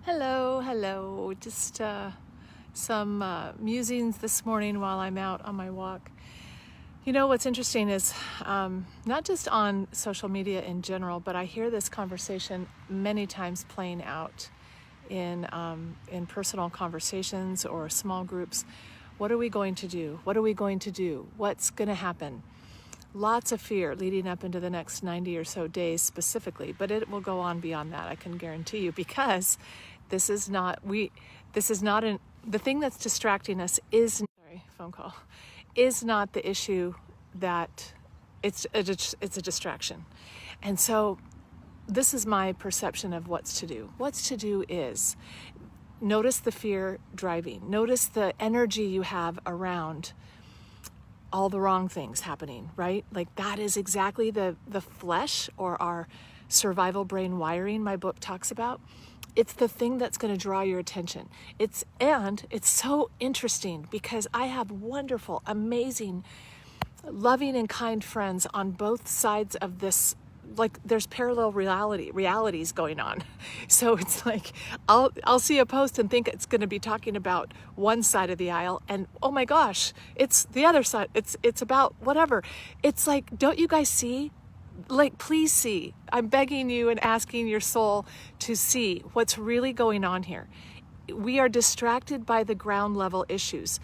Hello, hello. Just some musings this morning while I'm out on my walk. You know, what's interesting is not just on social media in general, but I hear this conversation many times playing out in personal conversations or small groups. What are we going to do? What are we going to do? What's going to happen? Lots of fear leading up into the next 90 or so days specifically, but it will go on beyond that, I can guarantee you, because the thing that's distracting us is not the issue. That it's a distraction. And so this is my perception of what's to do. What's to do is notice the fear driving. Notice the energy you have around all the wrong things happening, right? Like that is exactly the flesh or our survival brain wiring my book talks about. It's the thing that's going to draw your attention. It's so interesting because I have wonderful, amazing, loving and kind friends on both sides of this. Like there's parallel realities going on. So it's like I'll see a post and think it's going to be talking about one side of the aisle, and oh my gosh, it's the other side. It's about whatever. It's like, don't you guys see? Like, please see. I'm begging you and asking your soul to see what's really going on here. We are distracted by the ground level issues.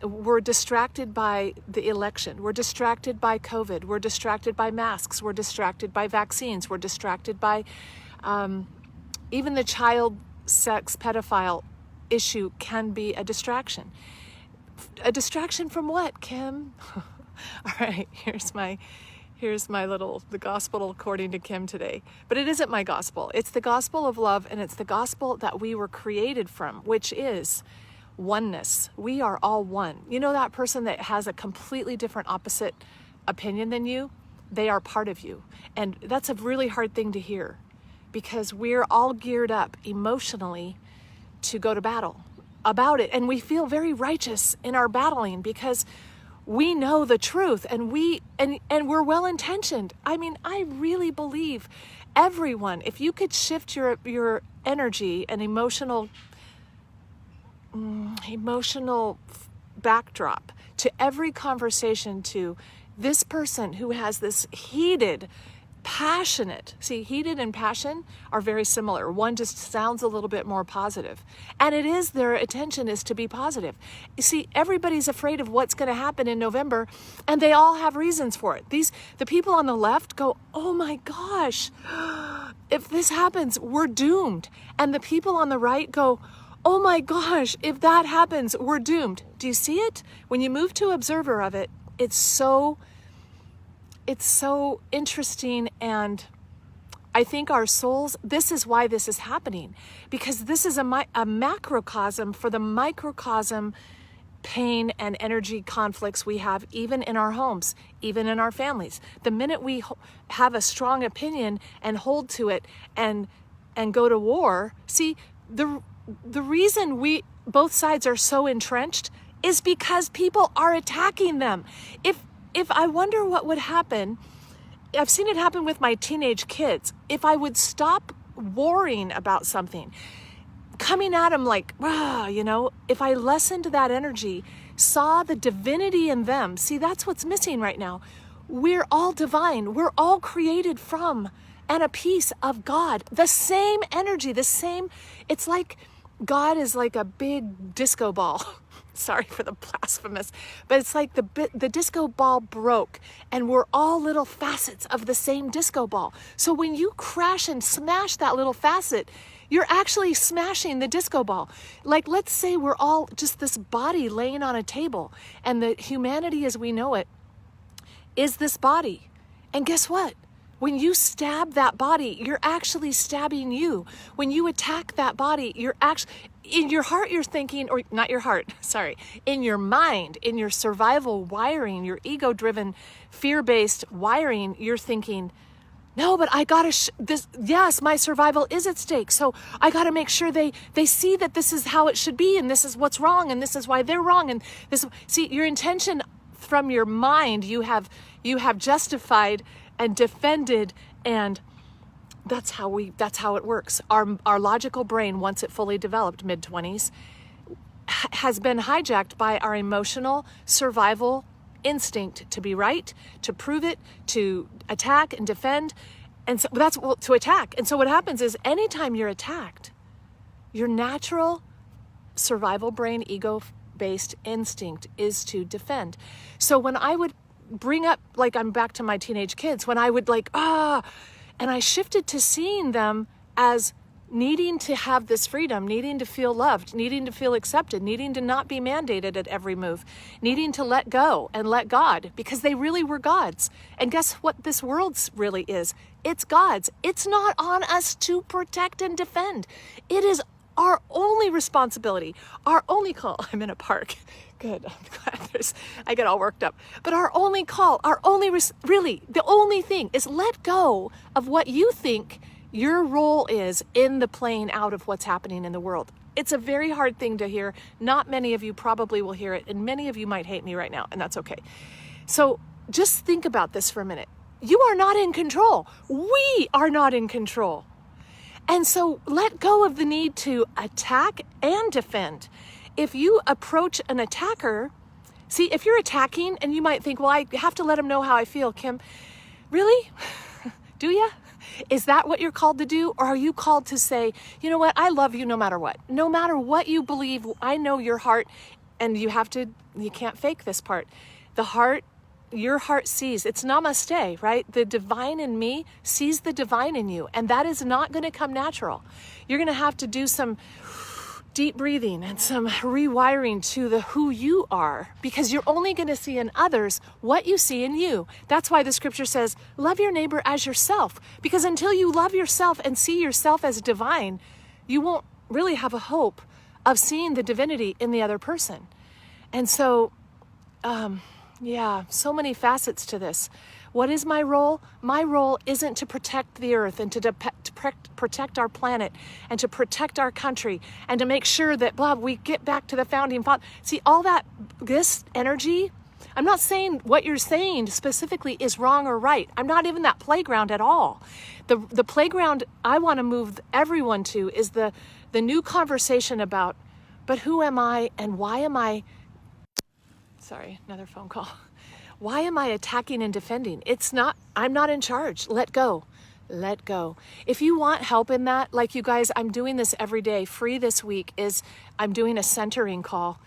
We're distracted by the election. We're distracted by COVID. We're distracted by masks. We're distracted by vaccines. We're distracted by even the child sex pedophile issue can be a distraction. A distraction from what, Kim? All right, here's my the gospel according to Kim today. But it isn't my gospel. It's the gospel of love, and it's the gospel that we were created from, which is oneness. We are all one. You know that person that has a completely different opposite opinion than you? They are part of you. And that's a really hard thing to hear because we're all geared up emotionally to go to battle about it. And we feel very righteous in our battling because we know the truth and we're well-intentioned. I mean, I really believe everyone, if you could shift your energy and emotional backdrop to every conversation, to this person who has this heated, passionate, see, heated and passion are very similar. One just sounds a little bit more positive. And it is, their attention is to be positive. You see, everybody's afraid of what's going to happen in November, and they all have reasons for it. The people on the left go, oh my gosh, if this happens, we're doomed. And the people on the right go, oh my gosh, if that happens, we're doomed. Do you see it? When you move to observer of it, it's so interesting. And I think our souls, this is why this is happening, because this is a macrocosm for the microcosm pain and energy conflicts we have even in our homes, even in our families. The minute we have a strong opinion and hold to it and go to war, see, the reason both sides are so entrenched is because people are attacking them. If I wonder what would happen, I've seen it happen with my teenage kids. If I would stop worrying about something, coming at them like, if I lessened that energy, saw the divinity in them. See, that's what's missing right now. We're all divine. We're all created from and a piece of God. The same energy, it's like God is like a big disco ball. Sorry for the blasphemous, but it's like the disco ball broke and we're all little facets of the same disco ball. So when you crash and smash that little facet, you're actually smashing the disco ball. Like, let's say we're all just this body laying on a table, and the humanity as we know it is this body. And guess what? When you stab that body, you're actually stabbing you. When you attack that body, you're actually, in your heart, you're thinking, or not your heart, sorry, in your mind, in your survival wiring, your ego-driven, fear-based wiring, you're thinking, no, but I gotta, yes, my survival is at stake. So I gotta make sure they see that this is how it should be, and this is what's wrong, and this is why they're wrong. And this, see, your intention from your mind, you have justified and defended and that's how it works. Our logical brain, once it fully developed, mid-20s, has been hijacked by our emotional survival instinct to be right, to prove it, to attack and defend. And so that's to attack. And so what happens is anytime you're attacked, your natural survival brain, ego-based instinct is to defend. So when I would bring up, like I'm back to my teenage kids, when I would and I shifted to seeing them as needing to have this freedom, needing to feel loved, needing to feel accepted, needing to not be mandated at every move, needing to let go and let God, because they really were God's. And guess what this world really is? It's God's. It's not on us to protect and defend. It is our only responsibility, our only call. I'm in a park. Good. I'm glad I get all worked up. But our only call, really, the only thing is let go of what you think your role is in the playing out of what's happening in the world. It's a very hard thing to hear. Not many of you probably will hear it, and many of you might hate me right now, and that's okay. So just think about this for a minute. You are not in control. We are not in control. And so let go of the need to attack and defend. If you approach an attacker, see, if you're attacking and you might think, well, I have to let him know how I feel, Kim. Really? Do you? Is that what you're called to do? Or are you called to say, you know what? I love you no matter what. No matter what you believe, I know your heart, and you can't fake this part. Your heart sees. It's namaste, right? The divine in me sees the divine in you, and that is not going to come natural. You're going to have to do some deep breathing and some rewiring to the who you are, because you're only going to see in others what you see in you. That's why the scripture says, love your neighbor as yourself, because until you love yourself and see yourself as divine, you won't really have a hope of seeing the divinity in the other person. And so, so many facets to this. What is my role? My role isn't to protect the earth and to protect our planet and to protect our country and to make sure that we get back to the founding father. See, all that, this energy, I'm not saying what you're saying specifically is wrong or right. I'm not even that playground at all. The playground I want to move everyone to is the new conversation about, but who am I and why am I, sorry, another phone call. Why am I attacking and defending? I'm not in charge. Let go. Let go. If you want help in that, like you guys, I'm doing this every day. Free this week is I'm doing a centering call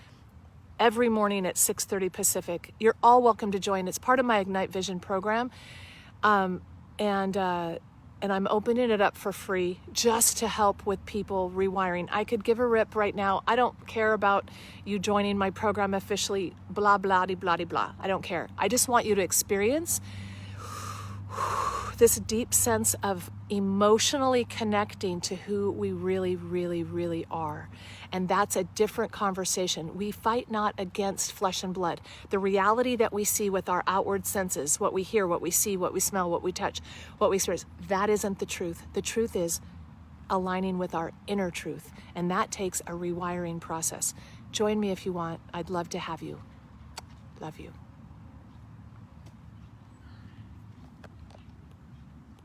every morning at 6:30 Pacific. You're all welcome to join. It's part of my Ignite Vision program. And I'm opening it up for free just to help with people rewiring. I could give a rip right now. I don't care about you joining my program officially, blah, blah, blah, blah. I don't care. I just want you to experience this deep sense of emotionally connecting to who we really, really, really are. And that's a different conversation. We fight not against flesh and blood. The reality that we see with our outward senses, what we hear, what we see, what we smell, what we touch, what we experience, that isn't the truth. The truth is aligning with our inner truth. And that takes a rewiring process. Join me if you want. I'd love to have you. Love you.